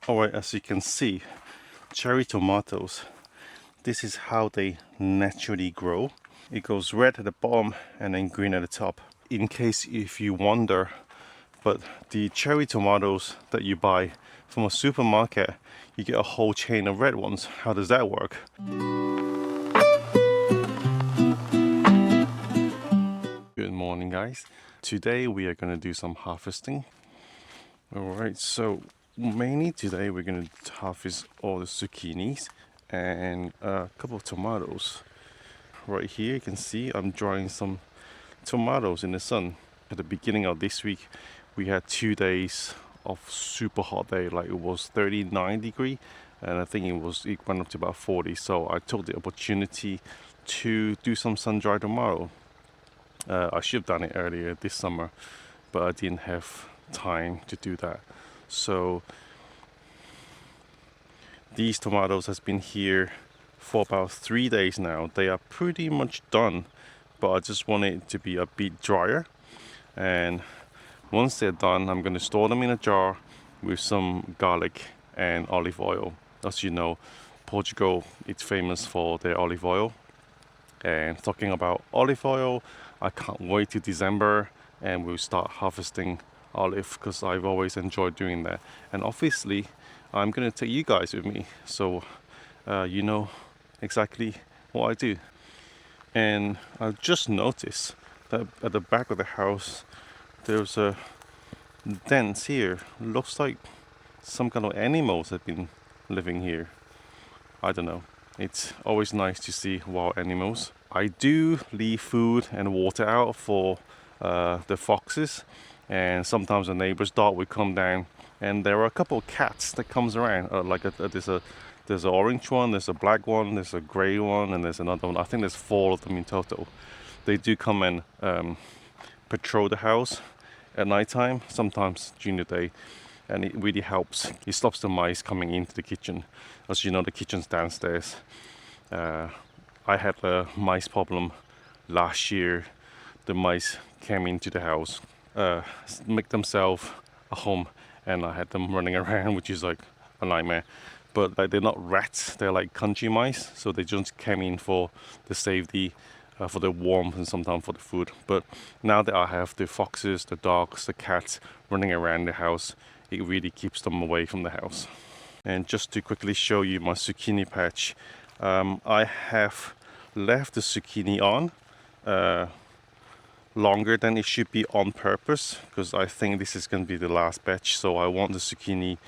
Alright, as you can see, cherry tomatoes, this is how they naturally grow. It goes red at the bottom and then green at the top. In case if you wonder, but the cherry tomatoes that you buy from a supermarket, you get a whole chain of red ones. How does that work? Good morning, guys. Today we are going to do some harvesting. Alright, so mainly today we're going to harvest all the zucchinis and a couple of tomatoes. Right here you can see I'm drying some tomatoes in the sun. At the beginning of this week we had 2 days of super hot day, like it was 39 degree, and I think it went up to about 40, so I took the opportunity to do some sun-dried tomato. I should have done it earlier this summer, but I didn't have time to do that. So these tomatoes has been here for about 3 days now. They are pretty much done, but I just want it to be a bit drier. And once they're done, I'm going to store them in a jar with some garlic and olive oil. As you know, Portugal is famous for their olive oil. And talking about olive oil, I can't wait till December and we'll start harvesting olive, because I've always enjoyed doing that. And obviously I'm going to take you guys with me, so you know exactly what I do. And I've just noticed that at the back of the house there's a dent here. Looks like some kind of animals have been living here. I don't know. It's always nice to see wild animals. I do leave food and water out for the foxes, and sometimes the neighbor's dog will come down, and there are a couple of cats that comes around. There's an orange one, there's a black one, there's a grey one, and there's another one. I think there's 4 of them in total. They do come and patrol the house at night time, sometimes during the day, and it really helps. It stops the mice coming into the kitchen. As you know, the kitchen's downstairs. I had a mice problem last year. The mice came into the house, make themselves a home, and I had them running around, which is like a nightmare. But like, they're not rats, they're like country mice, so they just came in for the safety, for the warmth, and sometimes for the food. But now that I have the foxes, the dogs, the cats running around the house, it really keeps them away from the house. And just to quickly show you my zucchini patch, I have left the zucchini on longer than it should be on purpose, because I think this is going to be the last batch, so I want the zucchini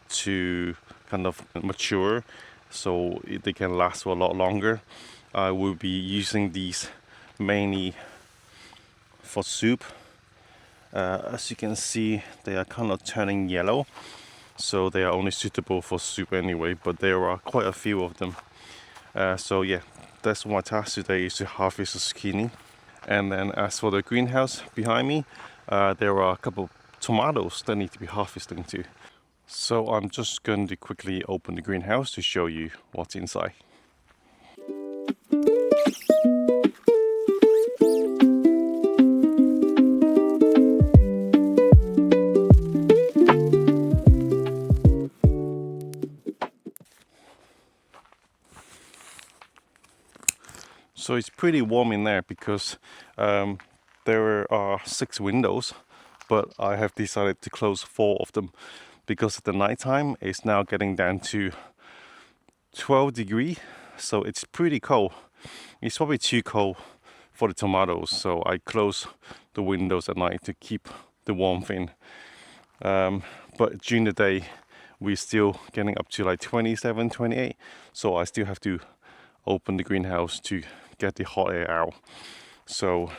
to kind of mature so they can last for a lot longer. I will be using these mainly for soup. As you can see, they are kind of turning yellow, so they are only suitable for soup anyway, but there are quite a few of them. So yeah, that's my task today, is to harvest the zucchini. And then as for the greenhouse behind me, there are a couple of tomatoes that need to be harvesting too. So I'm just going to quickly open the greenhouse to show you what's inside. So it's pretty warm in there because there are 6 windows, but I have decided to close 4 of them because at the night time it's now getting down to 12 degrees, so it's pretty cold. It's probably too cold for the tomatoes, so I close the windows at night to keep the warmth in. But during the day we're still getting up to like 27, 28, so I still have to open the greenhouse to get the hot air out. So,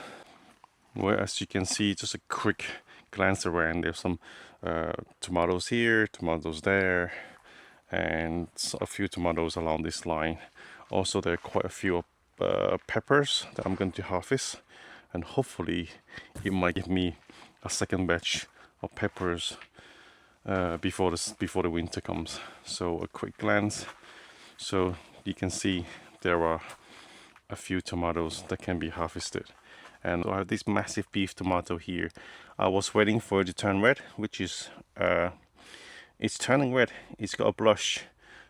well, as you can see, just a quick glance around, there's some tomatoes here, tomatoes there, and a few tomatoes along this line. Also, there are quite a few peppers that I'm going to harvest, and hopefully it might give me a second batch of peppers before the winter comes. So a quick glance, so you can see there are a few tomatoes that can be harvested. And I have this massive beef tomato here. I was waiting for it to turn red, which is it's turning red. It's got a blush,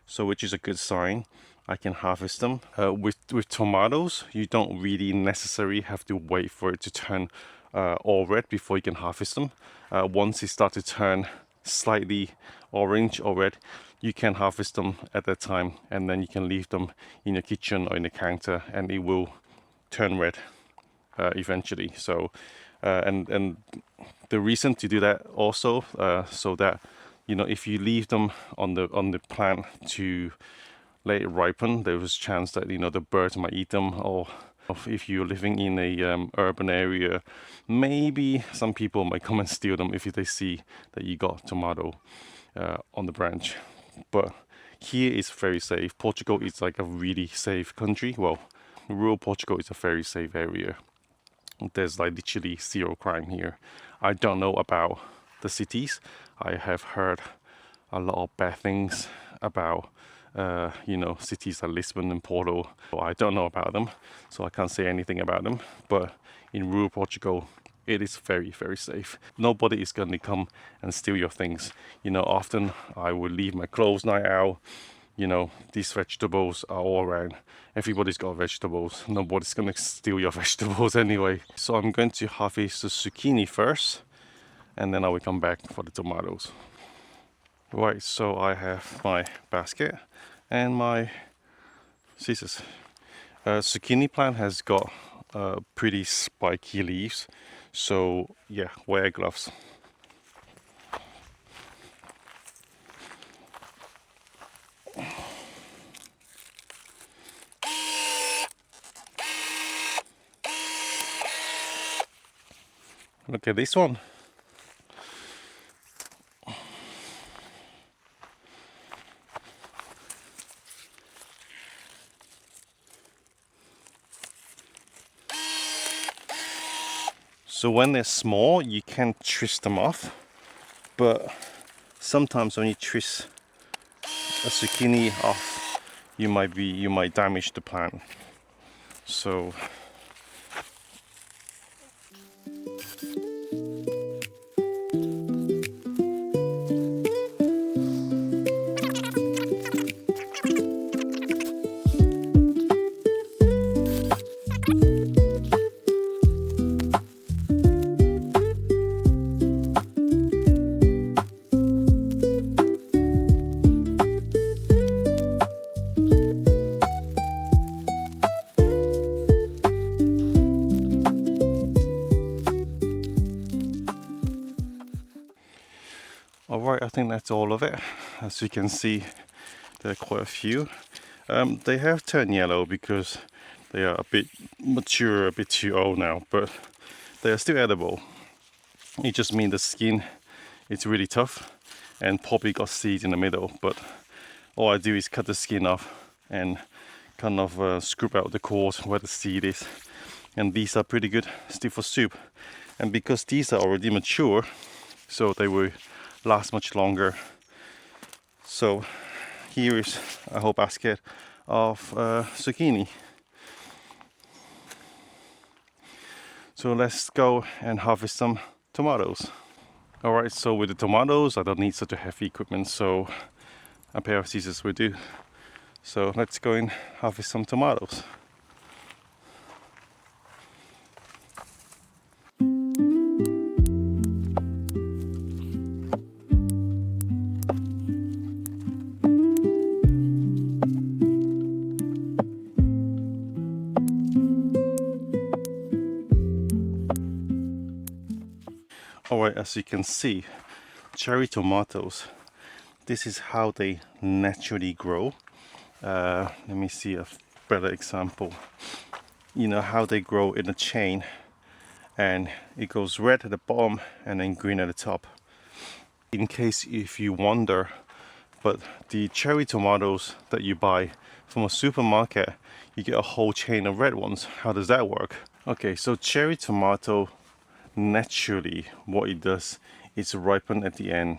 so which is a good sign. I can harvest them. With tomatoes, you don't really necessarily have to wait for it to turn all red before you can harvest them. Once it starts to turn slightly orange or red, you can harvest them at that time, and then you can leave them in your kitchen or in the counter, and it will turn red eventually. So, and the reason to do that also, so that if you leave them on the plant to let it ripen, there was a chance that the birds might eat them, or if you're living in a urban area, maybe some people might come and steal them if they see that you got tomato on the branch. But here is very safe. Portugal is like a really safe country. Well, rural Portugal is a very safe area. There's like literally zero crime here. I don't know about the cities. I have heard a lot of bad things about cities like Lisbon and Porto. I don't know about them, so I can't say anything about them. But in rural Portugal, it is very, very safe. Nobody is going to come and steal your things. Often I would leave my clothes night out. These vegetables are all around. Everybody's got vegetables. Nobody's going to steal your vegetables anyway. So I'm going to harvest the zucchini first, and then I will come back for the tomatoes. Right, so I have my basket and my scissors. Zucchini plant has got pretty spiky leaves, so yeah, wear gloves. Look at this one. So when they're small, you can twist them off, but sometimes when you twist a zucchini off, you might damage the plant. So alright, I think that's all of it. As you can see, there are quite a few. They have turned yellow because they are a bit mature, a bit too old now, but they are still edible. It just means the skin is really tough and probably got seeds in the middle, but all I do is cut the skin off and kind of scoop out the cores where the seed is. And these are pretty good still for soup. And because these are already mature, so they will last much longer. So here is a whole basket of zucchini. So let's go and harvest some tomatoes. Alright, so with the tomatoes, I don't need such a heavy equipment, so a pair of scissors will do. So let's go and harvest some tomatoes. Alright, as you can see, cherry tomatoes, this is how they naturally grow. Let me see a better example. You know how they grow in a chain, and it goes red at the bottom and then green at the top. In case if you wonder, but the cherry tomatoes that you buy from a supermarket, you get a whole chain of red ones. How does that work? Okay, so cherry tomato, naturally what it does is ripen at the end,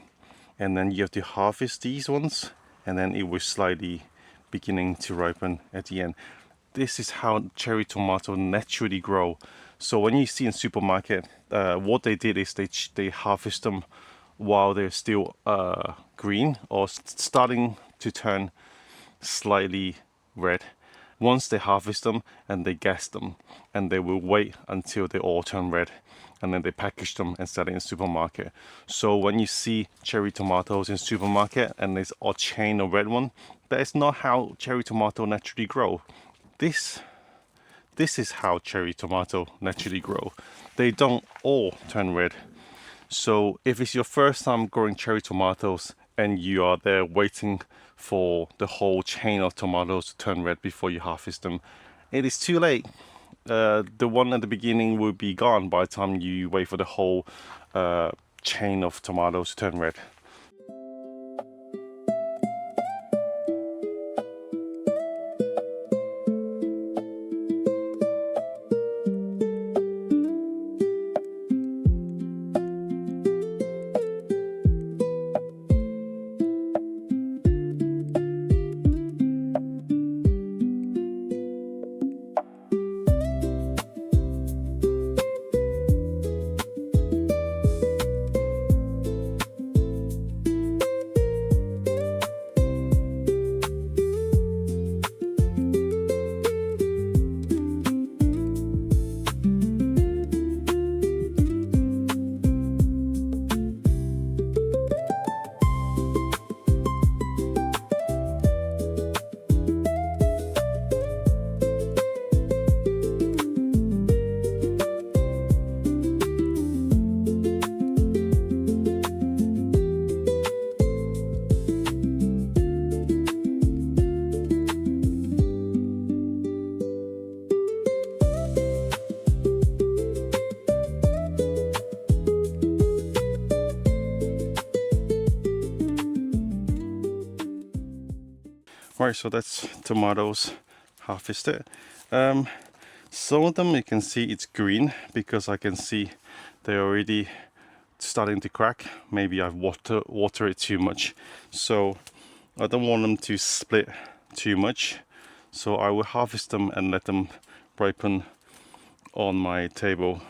and then you have to harvest these ones, and then it will slightly beginning to ripen at the end. This is how cherry tomato naturally grow. So when you see in supermarket, what they did is they harvest them while they're still green or starting to turn slightly red. Once they harvest them and they gas them, and they will wait until they all turn red, and then they package them and sell it in supermarket. So when you see cherry tomatoes in supermarket and there's a chain of red one, that is not how cherry tomato naturally grow. This is how cherry tomato naturally grow. They don't all turn red. So if it's your first time growing cherry tomatoes and you are there waiting for the whole chain of tomatoes to turn red before you harvest them, it is too late. The one at the beginning will be gone by the time you wait for the whole chain of tomatoes to turn red. Right, so that's tomatoes harvested. Some of them you can see it's green because I can see they're already starting to crack. Maybe I've water it too much, so I don't want them to split too much. So I will harvest them and let them ripen on my table.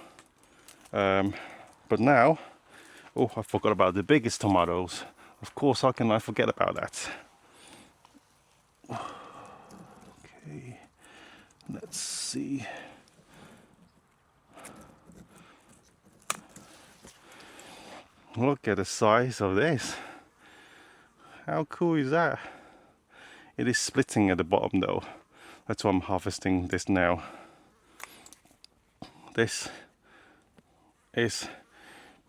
But now, oh, I forgot about the biggest tomatoes. Of course, how can I forget about that? Okay, let's see. Look at the size of this. How cool is that? It is splitting at the bottom though. That's why I'm harvesting this now. This is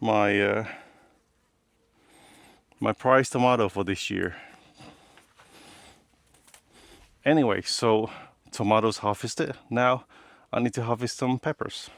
my my prize tomato for this year. Anyway, so tomatoes harvested. Now I need to harvest some peppers.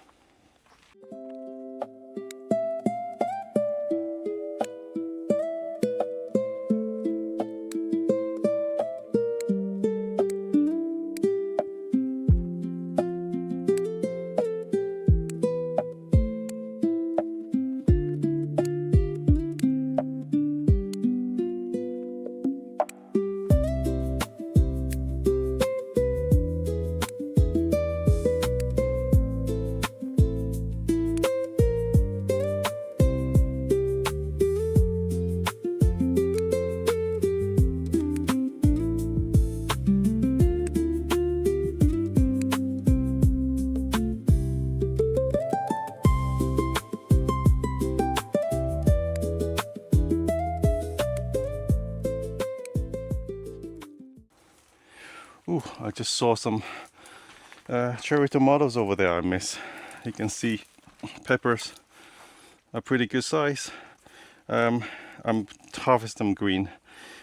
Ooh, I just saw some cherry tomatoes over there I miss. You can see peppers are pretty good size. I'm harvesting them green,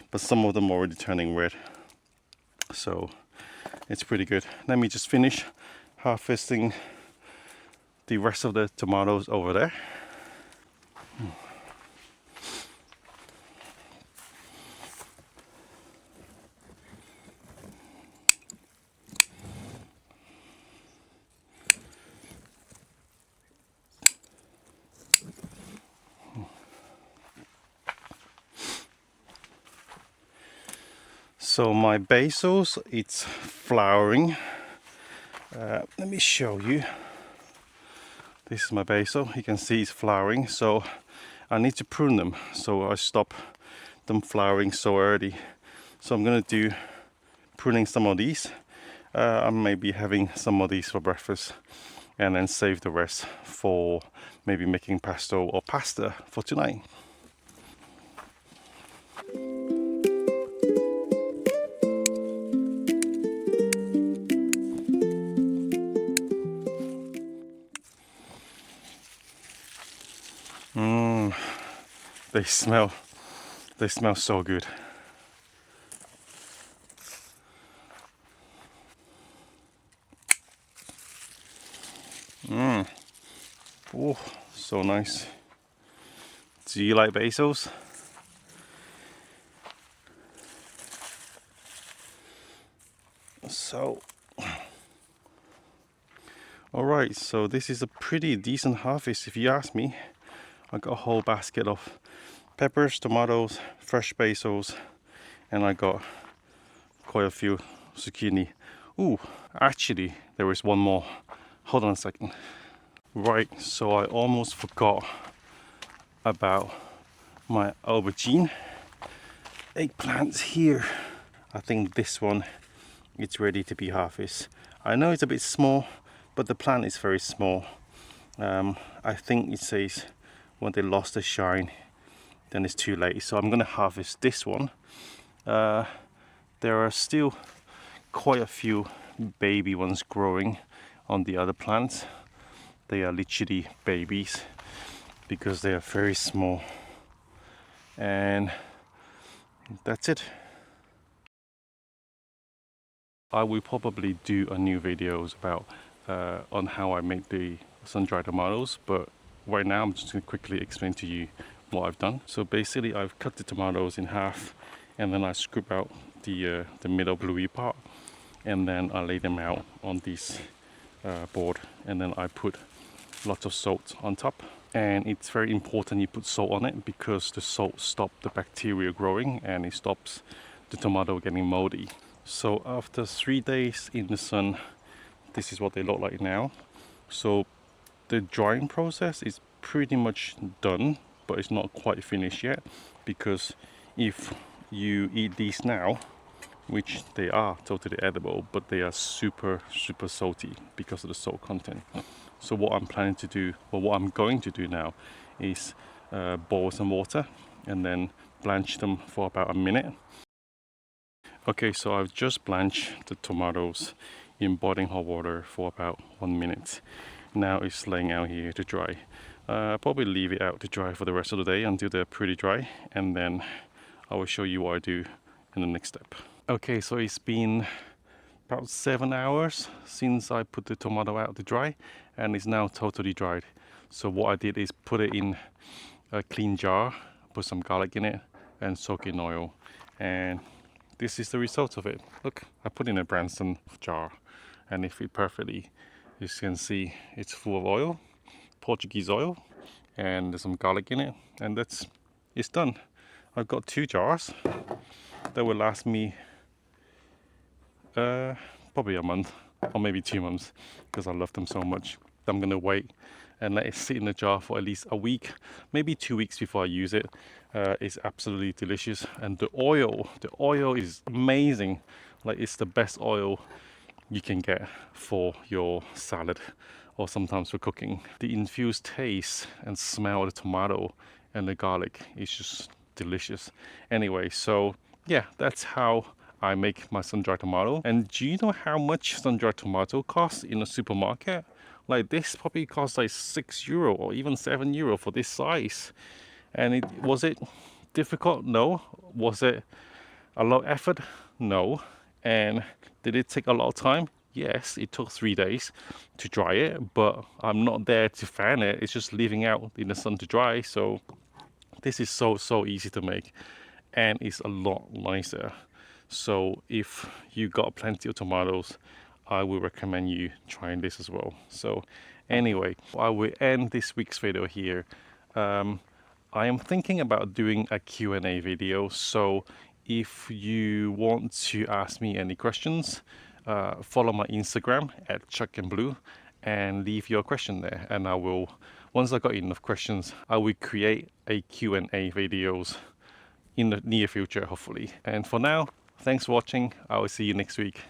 but some of them are already turning red. So it's pretty good. Let me just finish harvesting the rest of the tomatoes over there. So my basils, it's flowering. Let me show you. This is my basil. You can see it's flowering. So I need to prune them, so I stop them flowering so early. So I'm gonna do pruning some of these. I may be having some of these for breakfast and then save the rest for maybe making pesto or pasta for tonight. They smell so good. Oh, so nice. Do you like basils? So, alright, so this is a pretty decent harvest if you ask me. I got a whole basket of peppers, tomatoes, fresh basils, and I got quite a few zucchini. Ooh, actually, there is one more. Hold on a second. Right, so I almost forgot about my aubergine. Eggplants here. I think this one is ready to be harvested. I know it's a bit small, but the plant is very small. I think it says when they lost the shine, then it's too late. So I'm gonna harvest this one. There are still quite a few baby ones growing on the other plants. They are literally babies because they are very small. And that's it. I will probably do a new videos about on how I make the sun-dried tomatoes, but right now I'm just going to quickly explain to you what I've done. So basically I've cut the tomatoes in half and then I scoop out the middle bluey part, and then I lay them out on this board, and then I put lots of salt on top. And it's very important you put salt on it because the salt stops the bacteria growing and it stops the tomato getting moldy. So after 3 days in the sun, this is what they look like now. So the drying process is pretty much done, but it's not quite finished yet, because if you eat these now, which they are totally edible, but they are super salty because of the salt content. So what I'm planning to do, or what I'm going to do now, is boil some water and then blanch them for about a minute. Okay, so I've just blanched the tomatoes in boiling hot water for about 1 minute. Now it's laying out here to dry. I'll probably leave it out to dry for the rest of the day until they're pretty dry, and then I will show you what I do in the next step. Okay, so it's been about 7 hours since I put the tomato out to dry, and it's now totally dried. So what I did is put it in a clean jar, put some garlic in it, and soak in oil. And this is the result of it. Look, I put in a Branson jar and it fit perfectly. You can see it's full of oil, Portuguese oil, and there's some garlic in it, and it's done. I've got 2 jars that will last me probably a month or maybe 2 months because I love them so much. I'm gonna wait and let it sit in the jar for at least a week, maybe 2 weeks before I use it. It's absolutely delicious, and the oil is amazing. Like, it's the best oil you can get for your salad or sometimes for cooking. The infused taste and smell of the tomato and the garlic is just delicious. Anyway, so yeah, that's how I make my sun-dried tomato. And do you know how much sun-dried tomato costs in a supermarket? Like, this probably costs like €6 or even €7 for this size. And was it difficult? No. Was it a lot of effort? No. And did it take a lot of time? Yes, it took 3 days to dry it, but I'm not there to fan it. It's just leaving out in the sun to dry. So this is so easy to make, and it's a lot nicer. So if you got plenty of tomatoes, I would recommend you trying this as well. So anyway, I will end this week's video here. I am thinking about doing a Q&A video, so if you want to ask me any questions, follow my Instagram at chuckandblue and leave your question there, and I will once I got enough questions, I will create a Q&A videos in the near future, hopefully. And for now, thanks for watching. I will see you next week.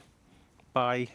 Bye.